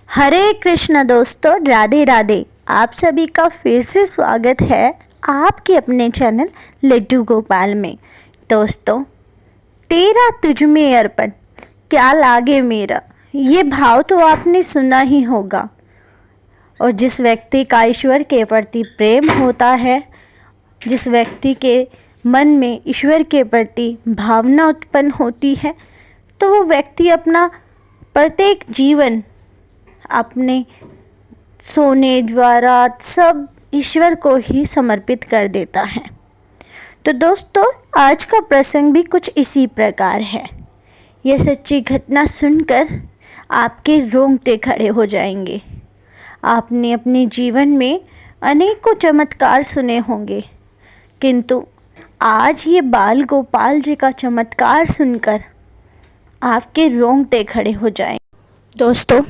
हरे कृष्ण दोस्तों, राधे राधे। आप सभी का फिर से स्वागत है आपके अपने चैनल लड्डू गोपाल में। दोस्तों, तेरा तुझ में अर्पण, क्या लागे मेरा, ये भाव तो आपने सुना ही होगा। और जिस व्यक्ति का ईश्वर के प्रति प्रेम होता है, जिस व्यक्ति के मन में ईश्वर के प्रति भावना उत्पन्न होती है, तो वो व्यक्ति अपना प्रत्येक जीवन अपने सोने द्वारा सब ईश्वर को ही समर्पित कर देता है। तो दोस्तों, आज का प्रसंग भी कुछ इसी प्रकार है। यह सच्ची घटना सुनकर आपके रोंगटे खड़े हो जाएंगे। आपने अपने जीवन में अनेकों चमत्कार सुने होंगे, किंतु आज ये बाल गोपाल जी का चमत्कार सुनकर आपके रोंगटे खड़े हो जाएंगे। दोस्तों,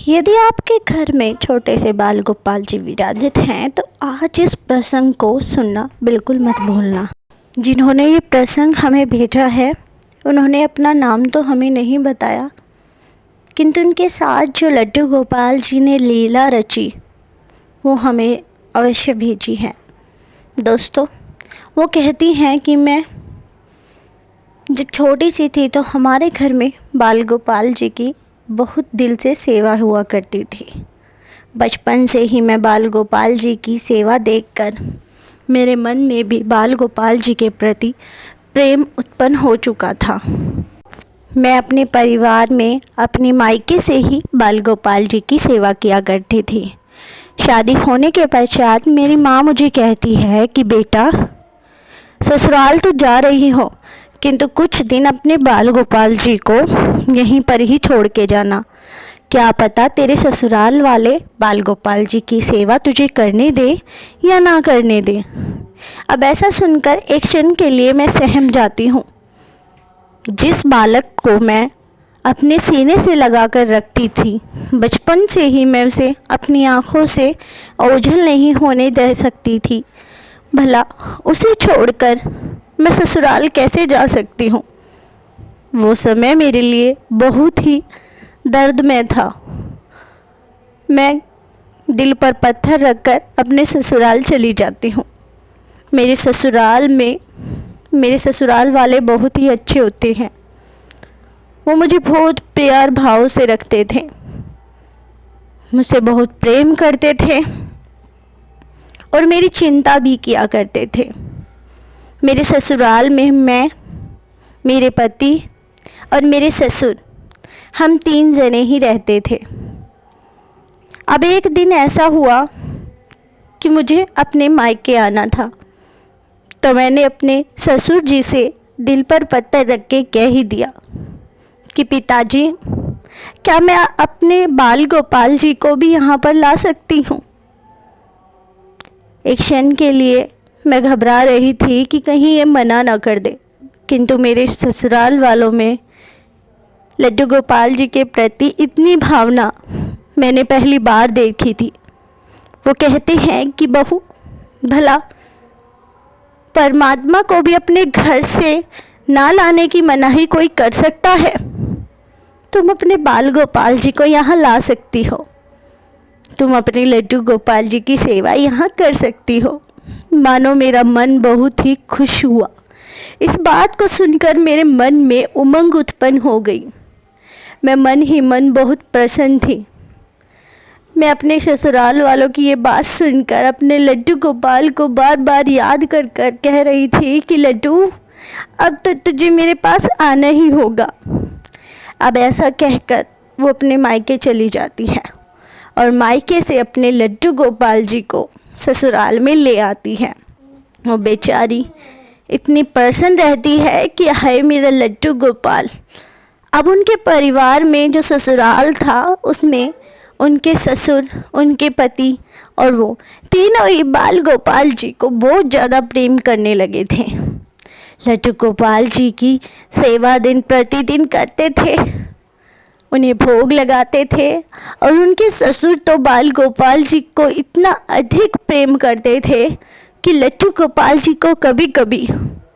यदि आपके घर में छोटे से बाल गोपाल जी विराजित हैं, तो आज इस प्रसंग को सुनना बिल्कुल मत भूलना। जिन्होंने ये प्रसंग हमें भेजा है, उन्होंने अपना नाम तो हमें नहीं बताया, किंतु उनके साथ जो लड्डू गोपाल जी ने लीला रची, वो हमें अवश्य भेजी है। दोस्तों, वो कहती हैं कि मैं जब छोटी सी थी तो हमारे घर में बाल गोपाल जी की बहुत दिल से सेवा हुआ करती थी। बचपन से ही मैं बाल गोपाल जी की सेवा देखकर मेरे मन में भी बाल गोपाल जी के प्रति प्रेम उत्पन्न हो चुका था। मैं अपने परिवार में अपनी मायके से ही बाल गोपाल जी की सेवा किया करती थी। शादी होने के पश्चात मेरी माँ मुझे कहती है कि बेटा, ससुराल तो जा रही हो, किंतु कुछ दिन अपने बाल गोपाल जी को यहीं पर ही छोड़ के जाना। क्या पता तेरे ससुराल वाले बाल गोपाल जी की सेवा तुझे करने दे या ना करने दे। अब ऐसा सुनकर एक क्षण के लिए मैं सहम जाती हूँ। जिस बालक को मैं अपने सीने से लगा कर रखती थी, बचपन से ही मैं उसे अपनी आँखों से ओझल नहीं होने दे सकती थी, भला उसे छोड़कर मैं ससुराल कैसे जा सकती हूँ। वो समय मेरे लिए बहुत ही दर्दमय था। मैं दिल पर पत्थर रखकर अपने ससुराल चली जाती हूँ। मेरे ससुराल वाले बहुत ही अच्छे होते हैं। वो मुझे बहुत प्यार भाव से रखते थे, मुझसे बहुत प्रेम करते थे और मेरी चिंता भी किया करते थे। मेरे ससुराल में मैं, मेरे पति और मेरे ससुर, हम 3 जने ही रहते थे। अब एक दिन ऐसा हुआ कि मुझे अपने मायके आना था, तो मैंने अपने ससुर जी से दिल पर पत्थर रख के कह ही दिया कि पिताजी, क्या मैं अपने बाल गोपाल जी को भी यहाँ पर ला सकती हूँ। एक क्षण के लिए मैं घबरा रही थी कि कहीं ये मना ना कर दे, किंतु मेरे ससुराल वालों में लड्डू गोपाल जी के प्रति इतनी भावना मैंने पहली बार देखी थी। वो कहते हैं कि बहू, भला परमात्मा को भी अपने घर से ना लाने की मनाही कोई कर सकता है? तुम अपने बाल गोपाल जी को यहाँ ला सकती हो, तुम अपने लड्डू गोपाल जी की सेवा यहाँ कर सकती हो। मानो मेरा मन बहुत ही खुश हुआ। इस बात को सुनकर मेरे मन में उमंग उत्पन्न हो गई। मैं मन ही मन बहुत प्रसन्न थी। मैं अपने ससुराल वालों की ये बात सुनकर अपने लड्डू गोपाल को बार बार याद कर कर कह रही थी कि लड्डू, अब तो तुझे मेरे पास आना ही होगा। अब ऐसा कहकर वो अपने मायके चली जाती है और मायके से अपने लड्डू गोपाल जी को ससुराल में ले आती है। वो बेचारी इतनी प्रसन्न रहती है कि हाय मेरा लड्डू गोपाल। अब उनके परिवार में जो ससुराल था, उसमें उनके ससुर, उनके पति और वो तीनों ही बाल गोपाल जी को बहुत ज़्यादा प्रेम करने लगे थे। लड्डू गोपाल जी की सेवा दिन प्रतिदिन करते थे, उन्हें भोग लगाते थे और उनके ससुर तो बाल गोपाल जी को इतना अधिक प्रेम करते थे कि लड्डू गोपाल जी को कभी कभी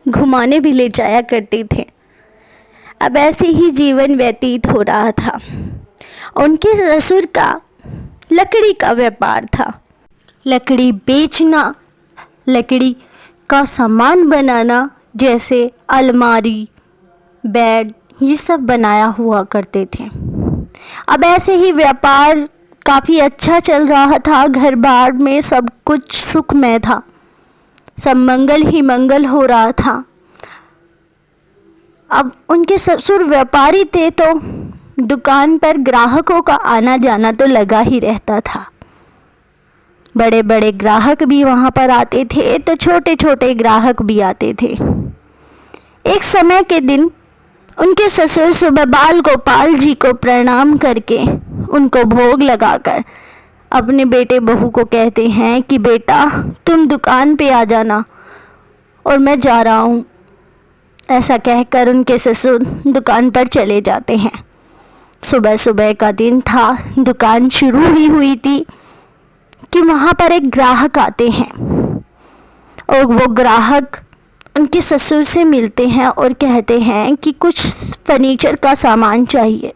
घुमाने भी ले जाया करते थे। अब ऐसे ही जीवन व्यतीत हो रहा था उनके ससुर का लकड़ी का व्यापार था। लकड़ी बेचना, लकड़ी का सामान बनाना, जैसे अलमारी, बेड, ये सब बनाया हुआ करते थे। अब ऐसे ही व्यापार काफ़ी अच्छा चल रहा था, घर बार में सब कुछ सुखमय था, सब मंगल ही मंगल हो रहा था। अब उनके ससुर व्यापारी थे तो दुकान पर ग्राहकों का आना जाना तो लगा ही रहता था। बड़े बड़े ग्राहक भी वहाँ पर आते थे तो छोटे छोटे ग्राहक भी आते थे। एक समय के दिन उनके ससुर सुबह बाल गोपाल जी को प्रणाम करके उनको भोग लगाकर अपने बेटे बहू को कहते हैं कि बेटा तुम दुकान पे आ जाना और मैं जा रहा हूँ। ऐसा कहकर उनके ससुर दुकान पर चले जाते हैं। सुबह सुबह का दिन था, दुकान शुरू ही हुई थी कि वहाँ पर एक ग्राहक आते हैं और वो ग्राहक उनके ससुर से मिलते हैं और कहते हैं कि कुछ फर्नीचर का सामान चाहिए।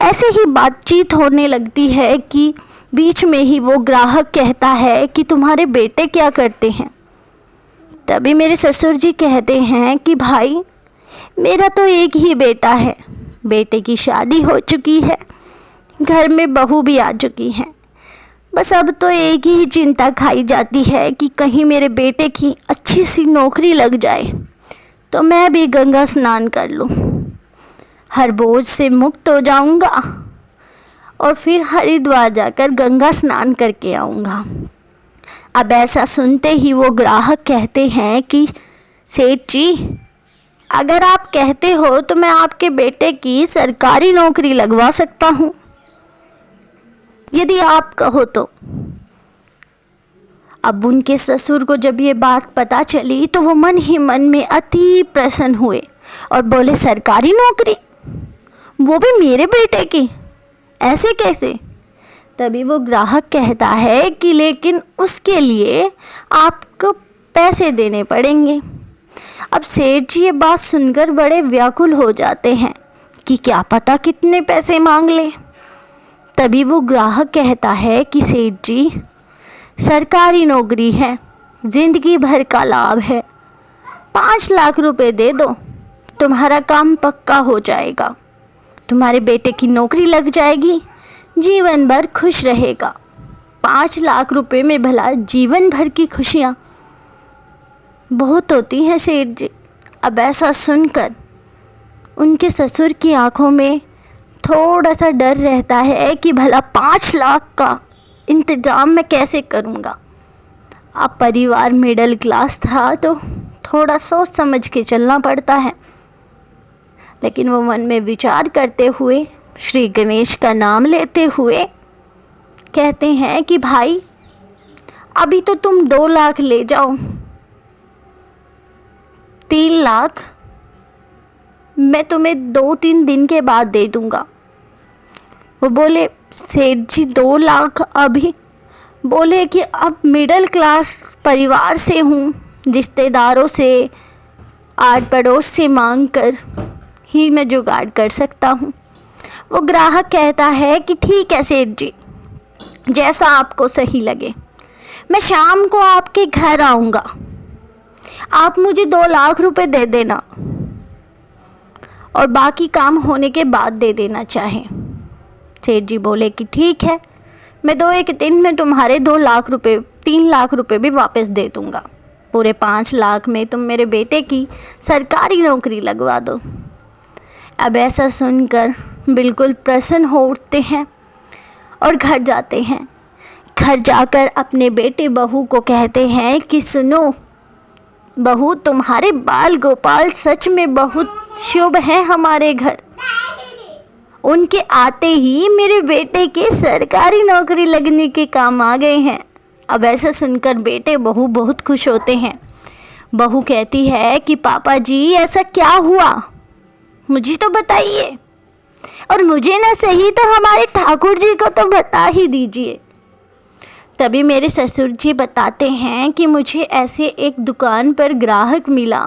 ऐसे ही बातचीत होने लगती है कि बीच में ही वो ग्राहक कहता है कि तुम्हारे बेटे क्या करते हैं। तभी मेरे ससुर जी कहते हैं कि भाई मेरा तो एक ही बेटा है, बेटे की शादी हो चुकी है, घर में बहू भी आ चुकी है, बस अब तो एक ही चिंता खाई जाती है कि कहीं मेरे बेटे की अच्छी सी नौकरी लग जाए तो मैं भी गंगा स्नान कर लूँ, हर बोझ से मुक्त हो जाऊँगा और फिर हरिद्वार जाकर गंगा स्नान करके आऊँगा। अब ऐसा सुनते ही वो ग्राहक कहते हैं कि सेठ जी अगर आप कहते हो तो मैं आपके बेटे की सरकारी नौकरी लगवा सकता हूँ, यदि आप कहो तो। अब उनके ससुर को जब ये बात पता चली तो वो मन ही मन में अति प्रसन्न हुए और बोले सरकारी नौकरी, वो भी मेरे बेटे की, ऐसे कैसे। तभी वो ग्राहक कहता है कि लेकिन उसके लिए आपको पैसे देने पड़ेंगे। अब सेठ जी ये बात सुनकर बड़े व्याकुल हो जाते हैं कि क्या पता कितने पैसे मांग ले। तभी वो ग्राहक कहता है कि सेठ जी सरकारी नौकरी है, ज़िंदगी भर का लाभ है, 5 लाख रुपए दे दो, तुम्हारा काम पक्का हो जाएगा, तुम्हारे बेटे की नौकरी लग जाएगी, जीवन भर खुश रहेगा। 5 लाख रुपए में भला जीवन भर की खुशियाँ बहुत होती हैं सेठ जी। अब ऐसा सुनकर उनके ससुर की आंखों में थोड़ा सा डर रहता है कि भला 5 लाख का इंतज़ाम मैं कैसे करूँगा। अब परिवार मिडिल क्लास था तो थोड़ा सोच समझ के चलना पड़ता है, लेकिन वो मन में विचार करते हुए श्री गणेश का नाम लेते हुए कहते हैं कि भाई अभी तो तुम 2 लाख ले जाओ, 3 लाख मैं तुम्हें 2-3 दिन के बाद दे दूँगा। वो बोले सेठ जी 2 लाख अभी, बोले कि अब मिडिल क्लास परिवार से हूँ, रिश्तेदारों से, आड़ पड़ोस से मांग कर ही मैं जुगाड़ कर सकता हूँ। वो ग्राहक कहता है कि ठीक है सेठ जी, जैसा आपको सही लगे, मैं शाम को आपके घर आऊँगा, आप मुझे 2 लाख रुपए दे देना और बाकी काम होने के बाद दे देना चाहें। सेठ जी बोले कि ठीक है, मैं 2-1 दिन में तुम्हारे 2 लाख रुपए, 3 लाख रुपए भी वापस दे दूँगा, पूरे 5 लाख में तुम मेरे बेटे की सरकारी नौकरी लगवा दो। अब ऐसा सुनकर बिल्कुल प्रसन्न हो उठते हैं और घर जाते हैं। घर जाकर अपने बेटे बहू को कहते हैं कि सुनो बहू, तुम्हारे बाल गोपाल सच में बहुत शुभ हैं हमारे घर, उनके आते ही मेरे बेटे की सरकारी नौकरी लगने के काम आ गए हैं। अब ऐसा सुनकर बेटे बहू बहुत खुश होते हैं। बहू कहती है कि पापा जी ऐसा क्या हुआ, मुझे तो बताइए, और मुझे ना सही तो हमारे ठाकुर जी को तो बता ही दीजिए। तभी मेरे ससुर जी बताते हैं कि मुझे ऐसे एक दुकान पर ग्राहक मिला।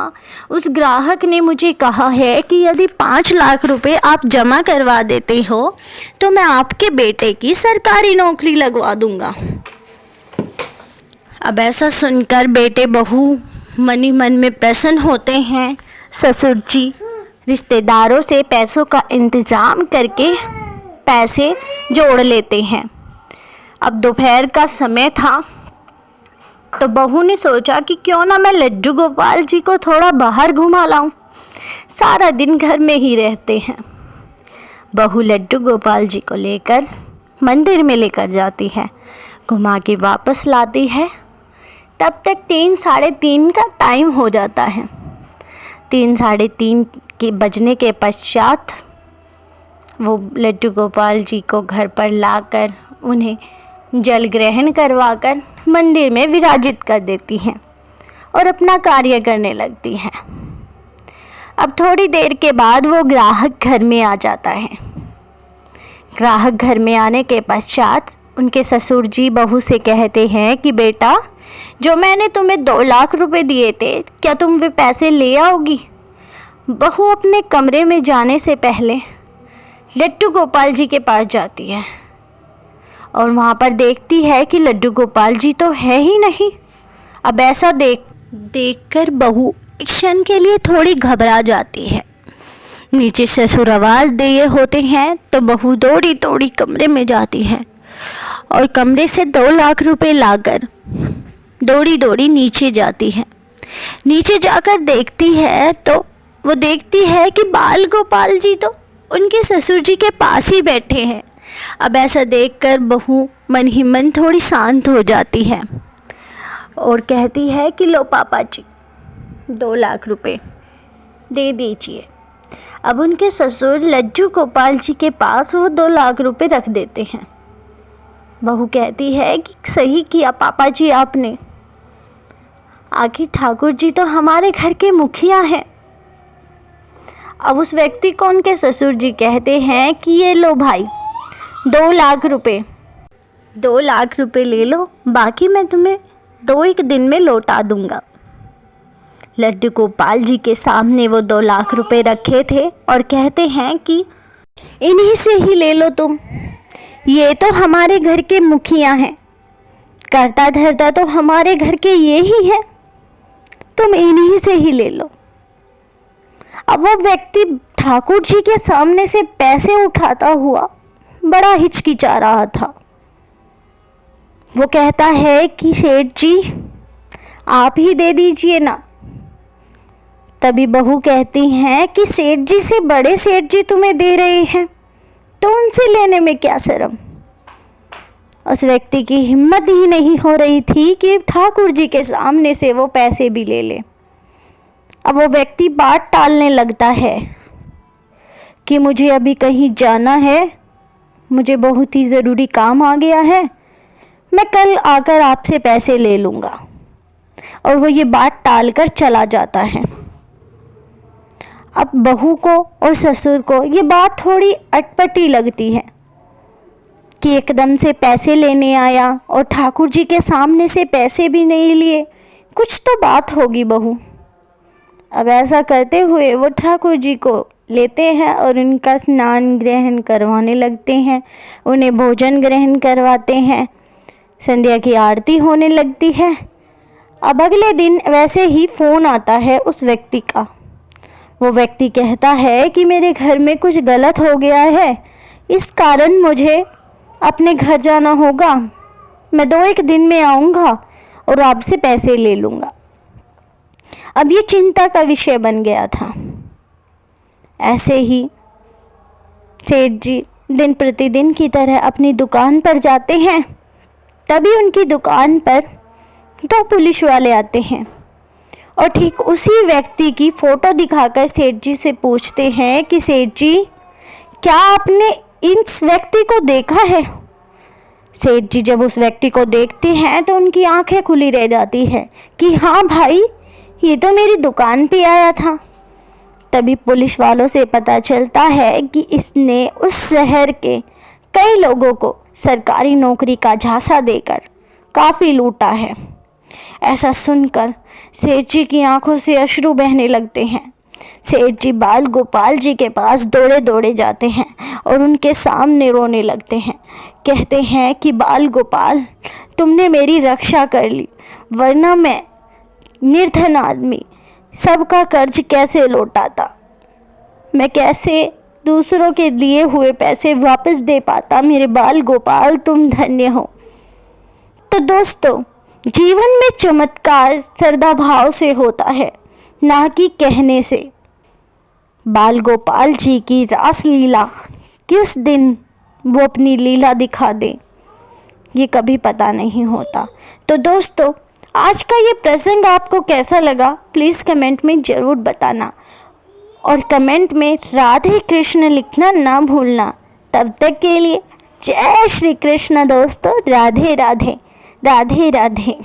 उस ग्राहक ने मुझे कहा है कि यदि 5 लाख रुपए आप जमा करवा देते हो तो मैं आपके बेटे की सरकारी नौकरी लगवा दूंगा। अब ऐसा सुनकर बेटे बहू मन ही मन में प्रसन्न होते हैं। ससुर जी रिश्तेदारों से पैसों का इंतज़ाम करके पैसे जोड़ लेते हैं। अब दोपहर का समय था तो बहू ने सोचा कि क्यों ना मैं लड्डू गोपाल जी को थोड़ा बाहर घुमा लाऊं। सारा दिन घर में ही रहते हैं। बहू लड्डू गोपाल जी को लेकर मंदिर में लेकर जाती है, घुमा के वापस लाती है। तब तक 3 साढ़े 3 का टाइम हो जाता है। 3 साढ़े 3 के बजने के पश्चात वो लड्डू गोपाल जी को घर पर लाकर उन्हें जल ग्रहण करवाकर मंदिर में विराजित कर देती हैं और अपना कार्य करने लगती हैं। अब थोड़ी देर के बाद वो ग्राहक घर में आ जाता है। ग्राहक घर में आने के पश्चात उनके ससुर जी बहू से कहते हैं कि बेटा, जो मैंने तुम्हें 2 लाख रुपए दिए थे, क्या तुम वे पैसे ले आओगी? बहू अपने कमरे में जाने से पहले लड्डू गोपाल जी के पास जाती है और वहाँ पर देखती है कि लड्डू गोपाल जी तो है ही नहीं। अब ऐसा देखकर बहू एक क्षण के लिए थोड़ी घबरा जाती है। नीचे ससुर आवाज़ दिए होते हैं तो बहू दौड़ी दौड़ी कमरे में जाती है और कमरे से 2 लाख रुपए लाकर दौड़ी दौड़ी नीचे जाती है। नीचे जाकर देखती है तो वो देखती है कि बाल गोपाल जी तो उनके ससुर जी के पास ही बैठे हैं। अब ऐसा देखकर बहू मन ही मन थोड़ी शांत हो जाती है और कहती है कि लो पापा जी, 2 लाख रुपए दे दीजिए। अब उनके ससुर लड्डू गोपाल जी के पास वो 2 लाख रुपए रख देते हैं। बहू कहती है कि सही किया पापा जी आपने, आखिर ठाकुर जी तो हमारे घर के मुखिया हैं। अब उस व्यक्ति को उनके ससुर जी कहते हैं कि ये लो भाई 2 लाख रुपए, 2 लाख रुपए ले लो, बाकी मैं तुम्हें 2 दिन में लौटा दूंगा। लड्डू गोपाल जी के सामने वो 2 लाख रुपए रखे थे और कहते हैं कि इन्हीं से ही ले लो तुम, ये तो हमारे घर के मुखिया हैं, करता धरता तो हमारे घर के ये ही हैं, तुम इन्हीं से ही ले लो। अब वो व्यक्ति ठाकुर जी के सामने से पैसे उठाता हुआ बड़ा हिचकिचा रहा था। वो कहता है कि सेठ जी आप ही दे दीजिए ना। तभी बहू कहती हैं कि सेठ जी से बड़े सेठ जी तुम्हें दे रहे हैं तो उनसे लेने में क्या शर्म। उस व्यक्ति की हिम्मत ही नहीं हो रही थी कि ठाकुर जी के सामने से वो पैसे भी ले ले। अब वो व्यक्ति बात टालने लगता है कि मुझे अभी कहीं जाना है, मुझे बहुत ही ज़रूरी काम आ गया है, मैं कल आकर आपसे पैसे ले लूँगा। और वो ये बात टालकर चला जाता है। अब बहू को और ससुर को ये बात थोड़ी अटपटी लगती है कि एकदम से पैसे लेने आया और ठाकुर जी के सामने से पैसे भी नहीं लिए, कुछ तो बात होगी बहू। अब ऐसा करते हुए वो ठाकुर जी को लेते हैं और उनका स्नान ग्रहण करवाने लगते हैं, उन्हें भोजन ग्रहण करवाते हैं, संध्या की आरती होने लगती है। अब अगले दिन वैसे ही फ़ोन आता है उस व्यक्ति का। वो व्यक्ति कहता है कि मेरे घर में कुछ गलत हो गया है, इस कारण मुझे अपने घर जाना होगा, मैं 2-1 दिन में आऊँगा और आपसे पैसे ले लूँगा। अब ये चिंता का विषय बन गया था। ऐसे ही सेठ जी दिन प्रतिदिन की तरह अपनी दुकान पर जाते हैं। तभी उनकी दुकान पर 2 पुलिस वाले आते हैं और ठीक उसी व्यक्ति की फ़ोटो दिखाकर सेठ जी से पूछते हैं कि सेठ जी क्या आपने इस व्यक्ति को देखा है। सेठ जी जब उस व्यक्ति को देखते हैं तो उनकी आंखें खुली रह जाती है कि हाँ भाई, ये तो मेरी दुकान पे आया था। तभी पुलिस वालों से पता चलता है कि इसने उस शहर के कई लोगों को सरकारी नौकरी का झांसा देकर काफ़ी लूटा है। ऐसा सुनकर सेठ जी की आंखों से अश्रु बहने लगते हैं। सेठ जी बाल गोपाल जी के पास दौड़े दौड़े जाते हैं और उनके सामने रोने लगते हैं। कहते हैं कि बाल गोपाल, तुमने मेरी रक्षा कर ली, वरना मैं निर्धन आदमी सबका कर्ज कैसे लौटाता, मैं कैसे दूसरों के लिए हुए पैसे वापस दे पाता। मेरे बाल गोपाल, तुम धन्य हो। तो दोस्तों, जीवन में चमत्कार श्रद्धा भाव से होता है, ना कि कहने से। बाल गोपाल जी की रास लीला किस दिन वो अपनी लीला दिखा दे, ये कभी पता नहीं होता। तो दोस्तों, आज का ये प्रसंग आपको कैसा लगा, प्लीज़ कमेंट में ज़रूर बताना और कमेंट में राधे कृष्ण लिखना ना भूलना। तब तक के लिए जय श्री कृष्ण दोस्तों। राधे राधे, राधे राधे।